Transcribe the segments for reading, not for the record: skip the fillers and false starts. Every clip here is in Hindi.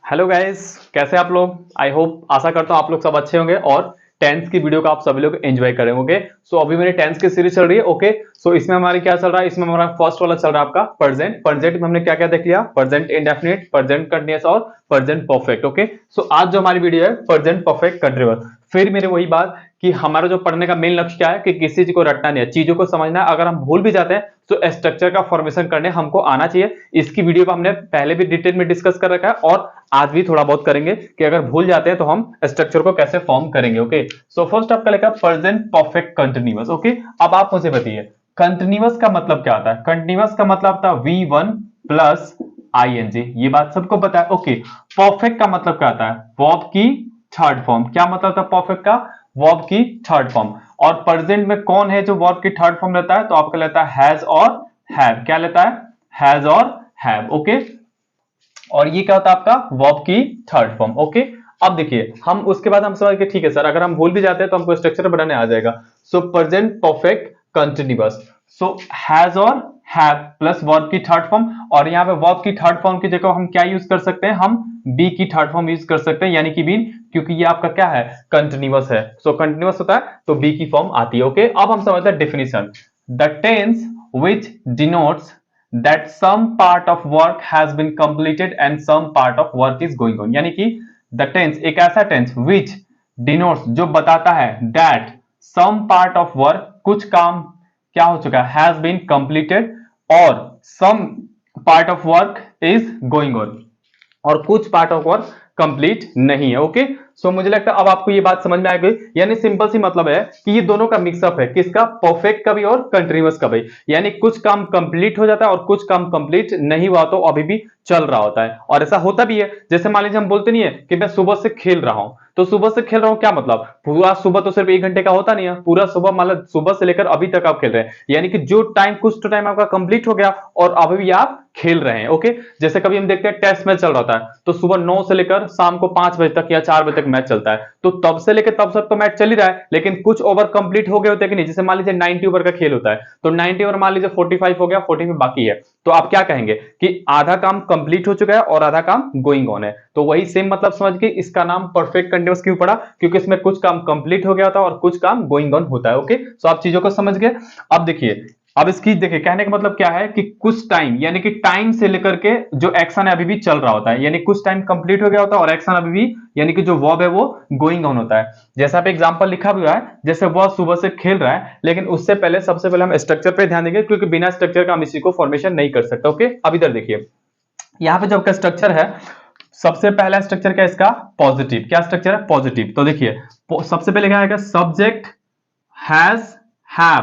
हेलो गाइस, कैसे आप लोग। आई होप, आशा करता हूँ आप लोग सब अच्छे होंगे और टेंथ की वीडियो का आप सभी लोग एंजॉय करेंगे। ओके, सो अभी मेरी टेंथ की सीरीज चल रही है। ओके, सो इसमें हमारी क्या चल रहा है, इसमें हमारा फर्स्ट वाला चल रहा है आपका प्रेजेंट। प्रेजेंट में हमने क्या क्या देख लिया, प्रेजेंट इंडेफिनिट, प्रेजेंट कंटीन्यूअस और प्रेजेंट परफेक्ट। ओके, सो आज जो हमारी वीडियो है प्रेजेंट परफेक्ट कंटीन्यूअस। फिर मेरे वही बात कि हमारा जो पढ़ने का मेन लक्ष्य क्या है कि किसी चीज को रटना नहीं है, चीजों को समझना है। अगर हम भूल भी जाते हैं तो स्ट्रक्चर का फॉर्मेशन करने हमको आना चाहिए। इसकी वीडियो को हमने पहले भी डिटेल में डिस्कस कर रखा है और आज भी थोड़ा बहुत करेंगे कि अगर भूल जाते हैं तो हम स्ट्रक्चर को कैसे फॉर्म करेंगे। ओके, सो फर्स्ट आपका लिखा प्रेजेंट परफेक्ट कंटिन्यूअस। ओके, अब आप मुझे बताइए कंटिन्यूअस का मतलब क्या होता है। कंटिन्यूअस का मतलब था V1 प्लस ING, ये बात सबको पता है। ओके, परफेक्ट का मतलब क्या होता है, वर्ब की थर्ड फॉर्म। क्या मतलब था परफेक्ट का, वर्ब की थर्ड फॉर्म। और प्रेजेंट में कौन है जो वर्ब की थर्ड फॉर्म लेता है, तो आपका लेता है हैज और हैव। क्या लेता है, हैज और हैव। ओके, और ये क्या होता है आपका वर्ब की थर्ड फॉर्म। ओके, अब देखिए हम उसके बाद हम समझ के ठीक है सर, अगर हम भूल भी जाते हैं तो हमको स्ट्रक्चर बनाने आ जाएगा। सो present perfect continuous, so has और हैव प्लस वर्ब की थर्ड फॉर्म। और यहाँ पे वर्ब की थर्ड फॉर्म की जगह हम क्या यूज कर सकते हैं, हम बी की थर्ड फॉर्म यूज कर सकते हैं, यानी कि बीन, क्योंकि ये आपका क्या है, कंटिन्यूअस है। सो कंटिन्यूअस होता है तो बी की फॉर्म आती है। ओके, अब हम समझते हैं definition. The tense which denotes that some part of work has been completed and some part of work is going on, यानी कि the tense एक ऐसा tense which denotes जो बताता है that some part of work कुछ काम क्या हो चुका है, has been completed और some part of work is going on और कुछ पार्ट ऑफ वर्क कंप्लीट नहीं है। ओके, सो मुझे लगता है अब आपको ये बात समझ में आ गई। यानी सिंपल सी मतलब है कि ये दोनों का मिक्सअप है, किसका, परफेक्ट का भी और कंटिन्यूअस का भी। यानी कुछ काम कंप्लीट हो जाता है और कुछ काम कंप्लीट नहीं हुआ तो अभी भी चल रहा होता है। और ऐसा होता भी है, जैसे मान लीजिए हम बोलते नहीं है कि मैं सुबह से खेल रहा हूं, तो सुबह से खेल रहा हूं क्या मतलब, पूरा सुबह तो सिर्फ 1 घंटे का होता नहीं है, पूरा सुबह मतलब सुबह से लेकर अभी तक आप खेल रहे हैं, यानी कि जो टाइम कुछ तो टाइम आपका कंप्लीट हो गया और अभी भी आप खेल रहे हैं। ओके, जैसे कभी हम देखते हैं टेस्ट मैच चल रहा होता है तो सुबह 9 से लेकर शाम को 5 बजे तक या 4 बजे तक मैच चलता है, तो तब से लेकर तब तक तो मैच चल ही रहा है, लेकिन कुछ ओवर कंप्लीट हो गए होते हैं कि नहीं। जैसे मान लीजिए 90 ओवर का खेल होता है तो 90 ओवर मान लीजिए 45 हो गया, 45 बाकी है, तो आप क्या कहेंगे कि आधा काम कंप्लीट हो चुका है और आधा काम गोइंग ऑन है। तो वही सेम मतलब समझ के इसका नाम परफेक्ट कंटीन्यूअस क्यों पड़ा, क्योंकि इसमें कुछ काम कंप्लीट हो गया होता है और कुछ काम गोइंग ऑन होता है। ओके, सो आप चीजों को समझ गए। अब देखिए, अब इसकी देखिए कहने का मतलब क्या है कि कुछ टाइम, यानी कि टाइम से लेकर के जो एक्शन है अभी भी चल रहा होता है, यानी कुछ टाइम कंप्लीट हो गया होता है और एक्शन अभी भी, यानी कि जो वर्ब है वो गोइंग ऑन होता है। जैसा पे एग्जांपल लिखा हुआ है, जैसे वह सुबह से खेल रहा है, लेकिन उससे पहले सबसे पहले हम स्ट्रक्चर पे ध्यान देंगे, क्योंकि बिना स्ट्रक्चर का हम इसी को फॉर्मेशन नहीं कर सकते। ओके, अब इधर देखिए, यहाँ पे जब का स्ट्रक्चर है, सबसे पहला स्ट्रक्चर क्या है इसका, पॉजिटिव। क्या स्ट्रक्चर है, पॉजिटिव। तो देखिए सबसे पहले क्या आएगा, subject has have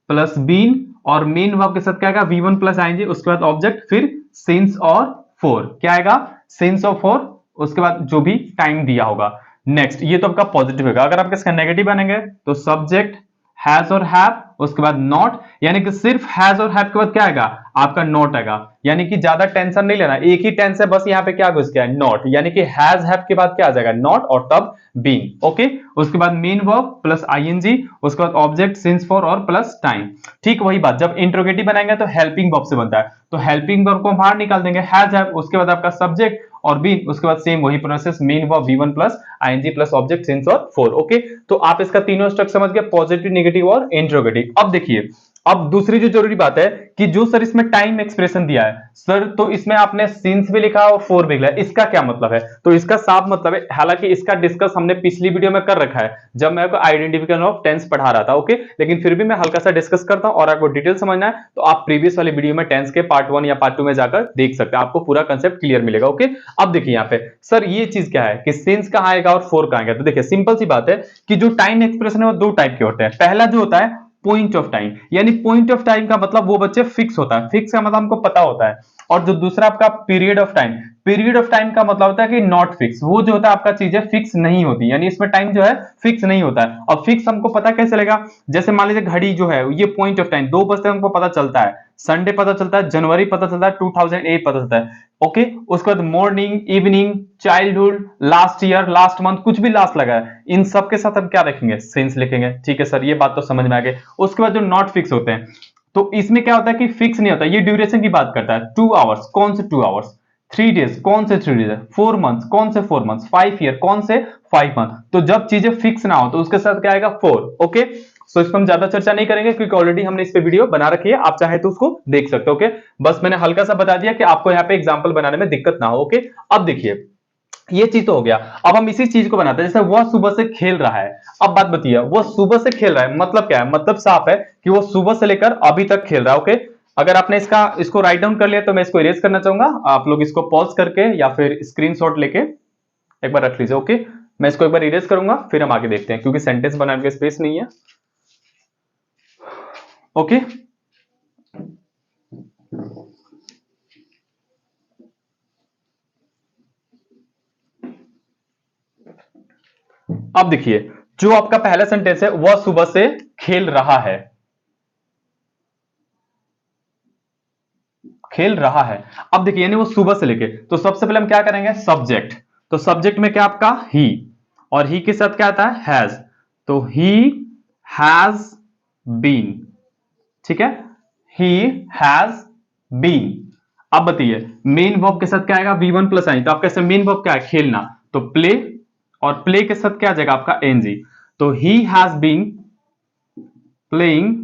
plus been और मेन वर्ब के साथ क्या आएगा, V1 प्लस आएंगे, उसके बाद ऑब्जेक्ट, फिर सिंस और फॉर। क्या आएगा, सिंस और फॉर, उसके बाद जो भी टाइम दिया होगा। नेक्स्ट, ये तो आपका पॉजिटिव होगा। अगर आप इसका नेगेटिव बनेंगे तो सब्जेक्ट हैज और हैव, उसके बाद नॉट, यानी कि सिर्फ हैज और हैव के बाद क्या आएगा, आपका नॉट आएगा। यानी कि ज्यादा टेंशन नहीं लेना, एक ही टेंस है बस, यहाँ पे क्या घुस गया है, नॉट, यानी कि हैज हैव के बाद क्या आ जाएगा, नॉट और तब बीन। ओके, उसके बाद मेन वर्ब प्लस आईएनजी, उसके बाद ऑब्जेक्ट सिंस फॉर और प्लस टाइम। ठीक वही बात, जब इंट्रोगेटिव बनाएंगे तो हेल्पिंग वर्ब से बनता है, तो हेल्पिंग वर्ब को बाहर निकाल देंगे, हैज हैव, उसके बाद आपका सब्जेक्ट और बीन, उसके बाद सेम वही process, main verb V1 plus I N G plus object since और फॉर। ओके, तो आप इसका तीनों स्ट्रक्चर समझ गए, पॉजिटिव, नेगेटिव और इंट्रोगेटिव। अब देखिए, अब दूसरी जो जरूरी बात है कि जो सर इसमें टाइम एक्सप्रेशन दिया है सर, तो इसमें आपने सिंस भी लिखा और फोर भी लिखा है, इसका क्या मतलब है, तो इसका साफ मतलब है, हालांकि इसका डिस्कस हमने पिछली वीडियो में कर रखा है जब मैं आपको आइडेंटिफिकेशन ऑफ टेंस पढ़ा रहा था। ओके, लेकिन फिर भी मैं हल्का सा डिस्कस करता हूं, और आपको डिटेल समझना है तो आप प्रीवियस वाली वीडियो में टेंस के पार्ट 1 या पार्ट 2 में जाकर देख सकते हैं, आपको पूरा कंसेप्ट क्लियर मिलेगा। ओके, अब देखिए यहाँ पे सर ये चीज क्या है कि सिंस कहां आएगा और फोर कहां आएगा, तो देखिए सिंपल सी बात है कि जो टाइम एक्सप्रेशन है वो दो टाइप के होते हैं। पहला जो होता है पॉइंट ऑफ टाइम, यानी पॉइंट ऑफ टाइम का मतलब वो बच्चे फिक्स होता है, फिक्स का मतलब हमको पता होता है। और जो दूसरा आपका period of time, period of time का मतलब होता है कि नॉट फिक्स, वो जो होता है आपका चीजें फिक्स नहीं होती, यानी इसमें टाइम जो है फिक्स नहीं होता है। और फिक्स हमको पता कैसे चलेगा, जैसे मान लीजिए घड़ी जो है ये पॉइंट ऑफ टाइम 2 बजते हमको पता चलता है, संडे पता चलता है, जनवरी पता चलता है, 2008 पता चलता है। ओके, उसके बाद morning, evening, childhood, last year, last month, कुछ भी लास्ट लगा है, इन सब के साथ हम क्या लिखेंगे, सिंस लिखेंगे। ठीक है सर, ये बात तो समझ में आ गई। उसके बाद जो नॉट फिक्स होते हैं, तो इसमें क्या होता है कि फिक्स नहीं होता, ये ड्यूरेशन की बात करता है, 2 आवर्स, कौन से 2 आवर्स, 3 days कौन से 3 days है, 4 months कौन से 4 months, 5 year कौन से 5 month। तो जब चीजें फिक्स ना हो तो उसके साथ क्या आएगा 4। ओके, सो इस पर हम ज्यादा चर्चा नहीं करेंगे क्योंकि ऑलरेडी हमने इस पे वीडियो बना रखी है, आप चाहे तो उसको देख सकते हो। ओके, बस मैंने हल्का सा बता दिया कि आपको यहाँ पे एग्जाम्पल बनाने में दिक्कत ना हो। ओके, अब देखिए ये चीज तो हो गया, अब हम इसी चीज को बनाते हैं। जैसे वह सुबह से खेल रहा है, अब बात बताइए वह सुबह से खेल रहा है मतलब क्या है, मतलब साफ है कि वो सुबह से लेकर अभी तक खेल रहा है। ओके, अगर आपने इसको राइट डाउन कर लिया तो मैं इसको इरेज करना चाहूंगा, आप लोग इसको पॉज करके या फिर स्क्रीनशॉट लेके एक बार रख लीजिए। ओके, मैं इसको एक बार इरेज करूंगा फिर हम आगे देखते हैं क्योंकि सेंटेंस बनाने के स्पेस नहीं है। ओके, अब देखिए जो आपका पहला सेंटेंस है वह सुबह से खेल रहा है, खेल रहा है। अब देखिए यानी वो सुबह से लेके, तो सबसे पहले हम क्या करेंगे सब्जेक्ट, तो सब्जेक्ट में क्या आपका ही, और ही के साथ क्या आता है हैज, तो ही हैज बीन, ठीक है, ही हैज बीन। अब बताइए मेन वर्ब के साथ क्या आएगा V1 प्लस आई, तो आपका इसमें मेन वर्ब क्या है खेलना, तो प्ले, और प्ले के साथ क्या आ जाएगा आपका एनजी, तो ही हैज बीन प्लेइंग।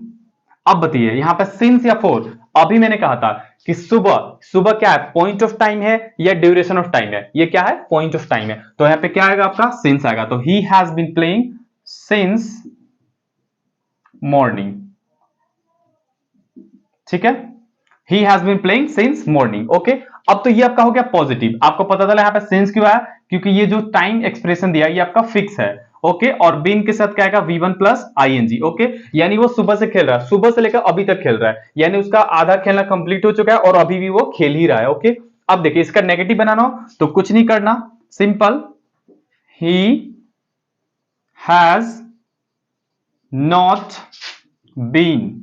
अब बताइए यहां पे सिंस या फोर, अभी मैंने कहा था कि सुबह, सुबह क्या है पॉइंट ऑफ टाइम है या ड्यूरेशन ऑफ टाइम है, ये क्या है पॉइंट ऑफ टाइम है, तो यहां पे क्या आएगा आपका सिंस आएगा, तो he has been playing since morning, ठीक है, he has been playing since morning. Okay, अब तो ये आपका हो गया पॉजिटिव, आपको पता चला यहाँ पे सिंस क्यों आया, क्योंकि ये जो टाइम एक्सप्रेशन दिया ये आपका फिक्स है। ओके, और बीन के साथ क्या आएगा V1 प्लस आईएनजी। ओके, यानी वो सुबह से खेल रहा है, सुबह से लेकर अभी तक खेल रहा है, यानी उसका आधा खेलना कंप्लीट हो चुका है और अभी भी वो खेल ही रहा है। ओके, अब देखिए इसका नेगेटिव बनाना हो तो कुछ नहीं करना, simple he has not been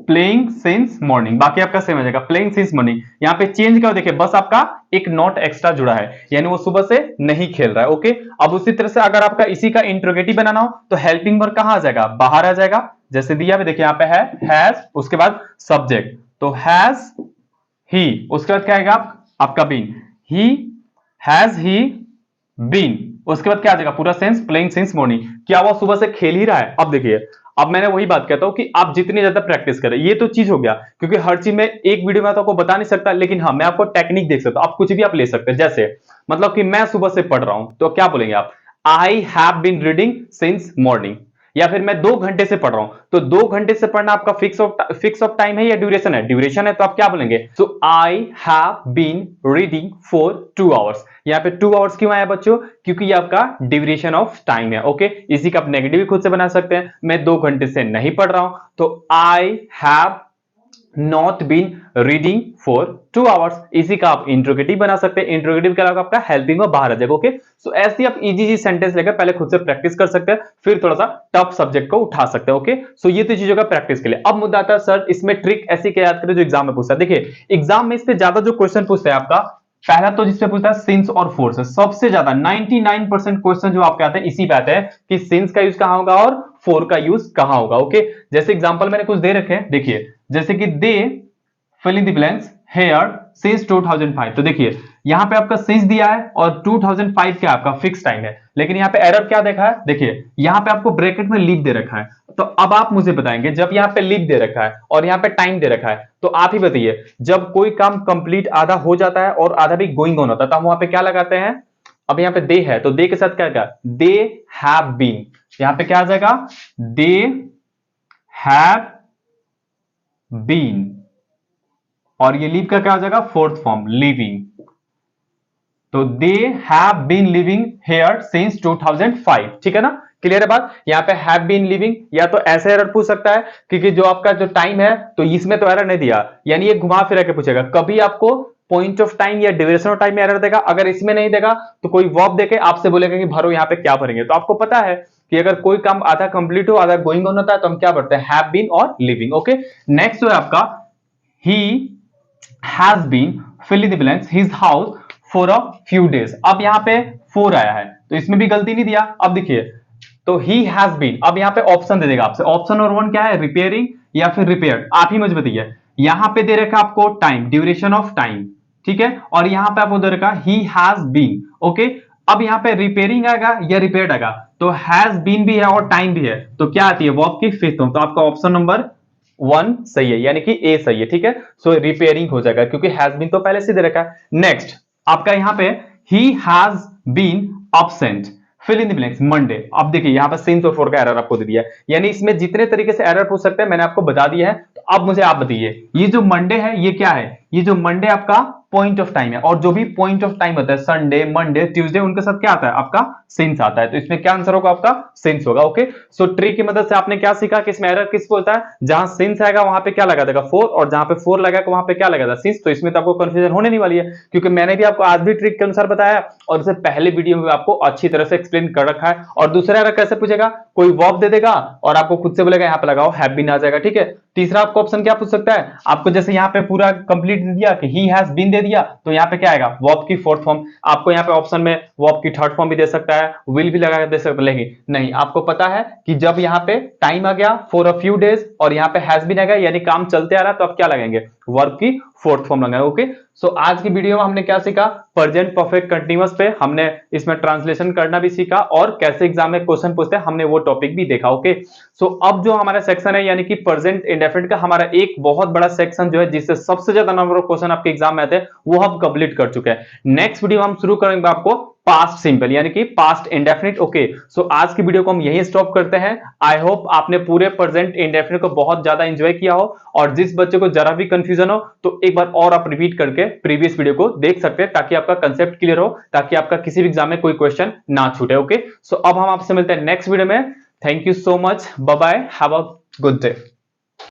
playing since morning, बाकी आपका सेम हो जाएगा प्लेइंग सिंस मॉर्निंग। यहां पे चेंज क्या हो देखिए बस आपका एक नॉट एक्स्ट्रा जुड़ा है, यानी वो सुबह से नहीं खेल रहा है। ओके, अब उसी तरह से अगर आपका इसी का इंट्रोगेटिव बनाना हो तो हेल्पिंग वर्ब कहां आ जाएगा बाहर आ जाएगा, जैसे दिया है देखिए यहां पे है हैज, उसके बाद सब्जेक्ट, तो हैज ही, उसके बाद क्या आएगा आपका been, he has he been, उसके बाद क्या आ जाएगा पूरा सेंस प्लेइंग सिंस मॉर्निंग, क्या वो सुबह से खेल ही रहा है। अब देखिए अब मैंने वही बात कहता हूं कि आप जितनी ज्यादा प्रैक्टिस करें, ये तो चीज हो गया क्योंकि हर चीज में एक वीडियो में तो आपको बता नहीं सकता, लेकिन हाँ मैं आपको टेक्निक देख सकता हूं, आप कुछ भी आप ले सकते हैं। जैसे मतलब कि मैं सुबह से पढ़ रहा हूं तो क्या बोलेंगे आप, I have been reading since morning, या फिर मैं 2 घंटे से पढ़ रहा हूं, तो 2 घंटे से पढ़ना आपका फिक्स ऑफ टाइम है या ड्यूरेशन है, ड्यूरेशन है, तो आप क्या बोलेंगे, so I have been reading for 2 hours. यहाँ पे 2 आवर्स क्यों आया बच्चों, क्योंकि ये आपका ड्यूरेशन ऑफ टाइम है। ओके, इसी का आप नेगेटिव खुद से बना सकते हैं, मैं 2 घंटे से नहीं पढ़ रहा हूं तो I have not been reading for 2 hours, इसी का आप इंट्रोगेटिव बना सकते हैं। इंट्रोगेटिव के अलावा आपका हेल्पिंग और बाहर आ जाएगा। ओके, सो ऐसे आप इजी सेंटेंस लेकर पहले खुद से प्रैक्टिस कर सकते हैं, फिर थोड़ा सा टफ सब्जेक्ट को उठा सकते हैं। ओके, सो ये तो चीजों का प्रैक्टिस के लिए। अब मुद्दा आता है सर इसमें ट्रिक ऐसी क्या याद करें जो एग्जाम में पूछता है। देखिए एग्जाम में इससे ज्यादा जो क्वेश्चन पूछता है आपका, पहला तो जिसपे पूछता है सिंस और फोर से, सबसे ज्यादा 99% क्वेश्चन जो आपके आते हैं इसी पे आते हैं कि सिंस का यूज कहां होगा और फोर का यूज कहां होगा। ओके, जैसे एग्जांपल मैंने कुछ दे रखे हैं, देखिए जैसे कि they fill in the blanks here since 2005, तो देखिए यहां पे आपका सिंस दिया है और 2005 क्या आपका फिक्स टाइम है, लेकिन यहां पे एरर क्या देखा है, देखिए यहां पे आपको ब्रैकेट में लीव दे रखा है, तो अब आप मुझे बताएंगे जब यहां पे लीव दे रखा है और यहां पे टाइम दे रखा है, तो आप ही बताइए जब कोई काम कंप्लीट आधा हो जाता है और आधा भी गोइंग ऑन होता है तो हम वहां पे क्या लगाते हैं। अब यहां पे दे है तो दे के साथ क्या आएगा, दे हैव बीन, यहां पे क्या आ जाएगा, दे हैव बीन, और ये लीव का क्या हो जाएगा फोर्थ फॉर्म लिविंग, तो they have been living here since 2005, ठीक है ना, क्लियर है बात। यहां पे हैव बीन लिविंग या तो ऐसे एरर पूछ सकता है क्योंकि जो आपका जो टाइम है तो इसमें तो एरर नहीं दिया, यानी ये घुमा फिरा के पूछेगा, कभी आपको पॉइंट ऑफ टाइम या ड्यूरेशन ऑफ टाइम में एरर देगा, अगर इसमें नहीं देगा तो कोई वर्ब देके आपसे बोलेगा कि भरो यहां पे क्या भरेंगे, तो आपको पता है कि अगर कोई काम आधा कंप्लीट हो आधा गोइंग ऑन होता है तो हम क्या भरते हैं, हैव बीन और लिविंग। ओके, नेक्स्ट जो है आपका ही has been fill in the blanks his house for a few days, अब यहां पे 4 आया है तो इसमें भी गलती नहीं दिया। अब देखिए तो he has been, अब यहां पे ऑप्शन दे देगा आपसे, ऑप्शन और 1 क्या है, रिपेयरिंग या फिर रिपेयर्ड, आप ही मुझे बताइए यहां पे दे रखा आपको टाइम, ड्यूरेशन ऑफ टाइम, ठीक है, और यहां पे आपको दे रखा ही हैज बीन, ओके। अब यहां पे रिपेयरिंग आएगा या रिपेयर्ड आएगा, तो हैज बीन भी है और टाइम भी है, तो क्या आती है वर्ब की फिफ्थ फॉर्म, तो आपका ऑप्शन नंबर 1 सही है, यानी कि ए सही है, ठीक है। सो रिपेयरिंग हो जाएगा क्योंकि हैज बीन तो पहले से दे रखा है। नेक्स्ट आपका यहां पे he has been absent, fill in the blanks Monday. अब देखिए यहां पर सिंस और फॉर का एरर आपको दे दिया है, यानी इसमें जितने तरीके से एरर पूछ सकते हैं मैंने आपको बता दिया है। तो अब मुझे आप बताइए, ये जो मंडे है ये क्या है, ये जो मंडे आपका पॉइंट ऑफ टाइम है, और जो भी पॉइंट ऑफ टाइम होता है संडे मंडे ट्यूसडे उनके साथ क्या आता है आपका सिंस आता है, तो इसमें क्या आंसर होगा आपका सिंस होगा, ओके। सो ट्री की मदद से आपने क्या सीखा कि इसमें एरर किसको होता है, जहां सिंस आएगा वहां पे क्या लगा देगा फोर, और जहां पे फोर लगेगा वहां पे क्या लगा देगा सिंस, तो इसमें तो आपको कंफ्यूजन होने नहीं वाली है क्योंकि मैंने भी आपको आज भी ट्रिक के अनुसार बताया और इससे पहले वीडियो में आपको अच्छी तरह से एक्सप्लेन कर रखा है। और दूसरा एरर कैसे पूछेगा, कोई वर्ब दे देगा और आपको खुद से बोलेगा यहां पे लगाओ हैव बीन आ जाएगा, ठीक है। तीसरा आपको ऑप्शन क्या पूछ सकता है, आपको जैसे यहाँ पे पूरा कंप्लीट दे दिया कि ही हैज बीन दे दिया, तो यहाँ पे क्या आएगा वर्ब की फोर्थ फॉर्म, आपको यहाँ पे ऑप्शन में वर्ब की थर्ड फॉर्म भी दे सकता है, विल भी लगा दे सकता है, लेकिन नहीं, आपको पता है कि जब यहाँ पे टाइम आ गया फॉर अ फ्यू डेज और यहाँ पे हैज बीन आ गया यानी काम चलते आ रहा, तो आप क्या लगाएंगे वर्ब की फोर्थ फॉर्म लगाएंगे, ओके। सो आज की वीडियो में हमने क्या सीखा, प्रेजेंट परफेक्ट कंटीन्यूअस पे हमने इसमें ट्रांसलेशन करना भी सीखा और कैसे एग्जाम में क्वेश्चन पूछते हैं हमने वो टॉपिक भी देखा, ओके। सो अब जो हमारा सेक्शन है यानी कि प्रेजेंट इंडेफिनिट का हमारा एक बहुत बड़ा सेक्शन जो है जिससे सबसे ज्यादा नंबर ऑफ क्वेश्चन आपके एग्जाम में आते हैं वो हम कंप्लीट कर चुके हैं। नेक्स्ट वीडियो हम शुरू करेंगे आपको पास्ट सिंपल यानी कि पास्ट इंडेफिनिट, ओके। सो आज की वीडियो को हम यहीं स्टॉप करते हैं। आई होप आपने पूरे प्रेजेंट इंडेफिनिट को बहुत ज्यादा एंजॉय किया हो, और जिस बच्चे को जरा भी कंफ्यूजन हो तो एक बार और आप रिपीट करके प्रीवियस वीडियो को देख सकते हैं ताकि आपका कंसेप्ट क्लियर हो, ताकि आपका किसी भी एग्जाम में कोई क्वेश्चन ना छूटे, ओके। सो अब हम आपसे मिलते हैं नेक्स्ट वीडियो में। Thank you so much, bye bye, have a good day.